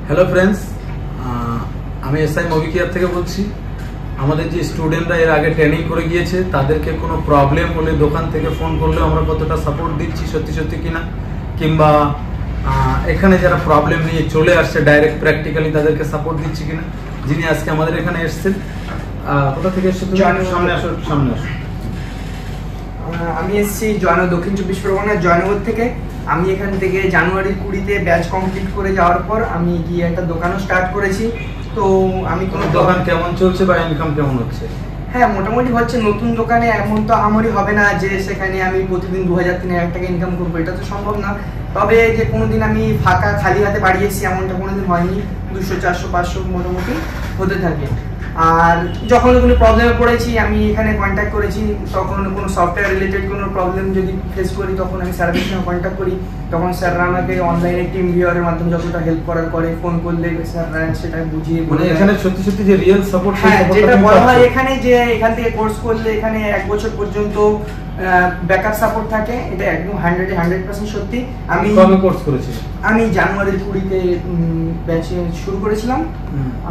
Hello friends, আমি SI movie care থেকে বলছি। আমাদের যে স্টুডেন্টরা এর আগে ট্রেনিং করে গিয়েছে তাদেরকে কোনো প্রবলেম হলে দোকান থেকে ফোন করলে আমরা কতটা সাপোর্ট দিচ্ছি সত্যি সত্যি কিনা, কিংবা এখানে যারা প্রবলেম নিয়ে চলে আসছে ডাইরেক্ট প্র্যাকটিক্যালি তাদেরকে সাপোর্ট দিচ্ছি কিনা। যিনি আজকে আমাদের এখানে এসছেন, কোথা থেকে এসছে? সামনে আসো, সামনে আসো। আমি এসেছি জয়নগর, দক্ষিণ 24 পরগনা জয়নগর থেকে। আমি এখান থেকে জানুয়ারি 20-তে ব্যাচ কমপ্লিট করে যাওয়ার পর আমি গিয়ে একটা দোকানও স্টার্ট করেছি। তো আমি কোনো দোকান কেমন চলছে বা ইনকাম কেমন হচ্ছে? হ্যাঁ, মোটামুটি হচ্ছে। নতুন দোকানে এমন তো আমারই হবে না যে সেখানে আমি প্রতিদিন 2000-3000 টাকা ইনকাম করবো, এটা তো সম্ভব না। তবে যে কোনোদিন আমি ফাঁকা খালি হাতে বাড়িয়েছি এমনটা কোনোদিন হয়নি। 200, 400, 500 মোটামুটি হতে থাকে। আর যখন কোনো প্রবলেমে পড়েছি আমি এখানে কন্ট্যাক্ট করেছি, তখন কোনো সফটওয়্যার রিলেটেড কোনো প্রবলেম যদি ফেস করি তখন আমি স্যারদের সঙ্গে কন্ট্যাক্ট করি। তখন স্যাররা আমাকে অনলাইনে টিম ভিউয়ারের মাধ্যমে যতটা হেল্প করার করে, ফোন করলে স্যাররা সেটা বুঝিয়ে মানে এখানে সত্যি সত্যি যে রিয়েল সাপোর্ট, হ্যাঁ, যেটা বলা হয় এখানে যে এখান থেকে কোর্স করলে এখানে 1 বছর পর্যন্ত ব্যাকআপ সাপোর্ট থাকে, এটা একদম 100% সত্যি। আমি কবে কোর্স করেছি? আমি জানুয়ারি 20-তে ব্যাচে শুরু করেছিলাম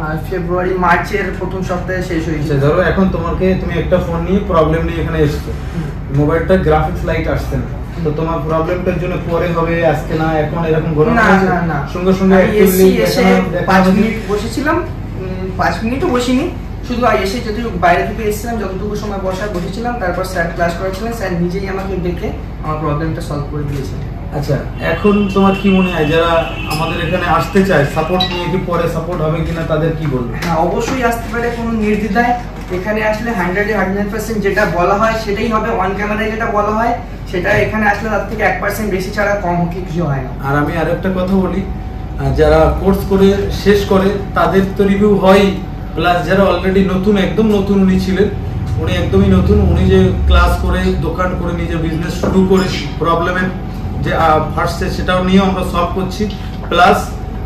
আর ফেব্রুয়ারি মার্চের প্রথম সপ্তাহে শেষ হয়েছে। ধরো এখন তুমি একটা ফোন নিয়ে প্রবলেম নিয়ে এখানে এসছো, মোবাইলটা গ্রাফিক্স লাইট আসছে না, তো তোমার প্রবলেমটার জন্য পরে হবে, আজকে না এখন এরকম ঘটনা না হয়েছে? না না, সঙ্গে সঙ্গে এসে 5 মিনিট বসেছিলাম, 5 মিনিটও বসিনি, শুধু এসে যতটুকু বাইরে থেকে এসেছিলাম যতটুকু সময় বসেছিলাম, তারপর স্যার ক্লাস করেছিলেন, স্যার নিজেই আমাকে দেখে আমার প্রবলেমটা সলভ করে দিয়েছেন। আচ্ছা, এখন তোমার কি মনে হয় যারা আমাদের এখানে আসতে চায় সাপোর্ট নিয়ে কি পরে সাপোর্ট হবে কিনা, তাদের কি বলবো? হ্যাঁ, অবশ্যই আসতে পারে, কোনো নির্দ্বিধায়। এখানে আসলে 100% যেটা বলা হয় সেটাই হবে, অন ক্যামেরায় যেটা বলা হয় সেটা এখানে আসলে তার থেকে 1% বেশি ছাড়া কম কিছু হয় না। আর আমি আরেকটা কথা বলি, যারা কোর্স করে শেষ করে তাদের তো রিভিউ হয়, প্লাস যারা অলরেডি নতুন, একদম নতুন উনি ছিলেন, উনি একদমই নতুন, উনি যে ক্লাস করে দোকান করে নিজের বিজনেস শুরু করে প্রবলেমের যে ফার্স্টে সেটাও নিয়েও আমরা সলভ করছি। প্লাস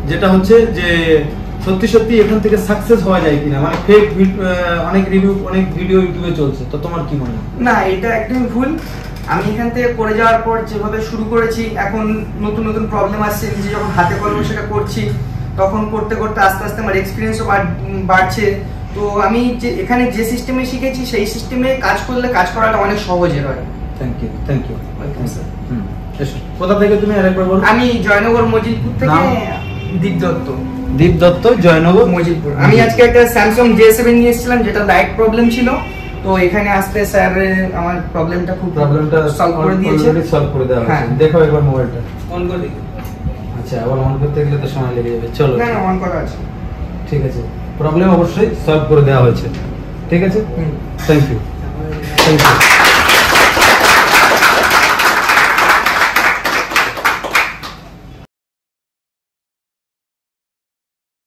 যেটা হচ্ছে যে সত্যি সত্যি এখান থেকে সাকসেস হওয়া যায় কিনা, মানে ফেক অনেক রিভিউ, অনেক ভিডিও ইউটিউবে চলছে, তো তোমার কি মনে হয়? না, এটা একদমই ভুল। আমি এখান থেকে করে যাওয়ার পর যেভাবে শুরু করেছি, এখন নতুন নতুন প্রবলেম আসছে, নিজে যখন হাতে কলমে সেটা করছি, তখন করতে করতে আস্তে আস্তে আমার এক্সপিরিয়েন্সও বাড়ছে। তো আমি যে এখানে যে সিস্টেমে শিখেছি সেই সিস্টেমে কাজ করলে কাজ করাটা অনেক সহজে হয়। Thank you, thank you. কোথা থেকে তুমি আরেকবার বলো? আমি জয়নগর মজিলপুর থেকে। দীপ দত্ত। দীপ দত্ত, জয়নগর মজিলপুর। আমি আজকে একটা স্যামসাং J7 নিয়ে এসেছিলাম, যেটা লাইট প্রবলেম ছিল। তো এখানে আসলে স্যার আমার প্রবলেমটা সলভ করে দিয়েছে। সলভ করে দেওয়া হয়েছে। দেখো একবার মোবাইলটা অন করে দিই। আচ্ছা, আবার অন করতে গেলে তো সময় লেগে যাবে। চলো, না না, অন করা আছে। ঠিক আছে, প্রবলেম অবশ্যই সলভ করে দেওয়া হয়েছে। ঠিক আছে, থ্যাংক ইউ, থ্যাংক ইউ।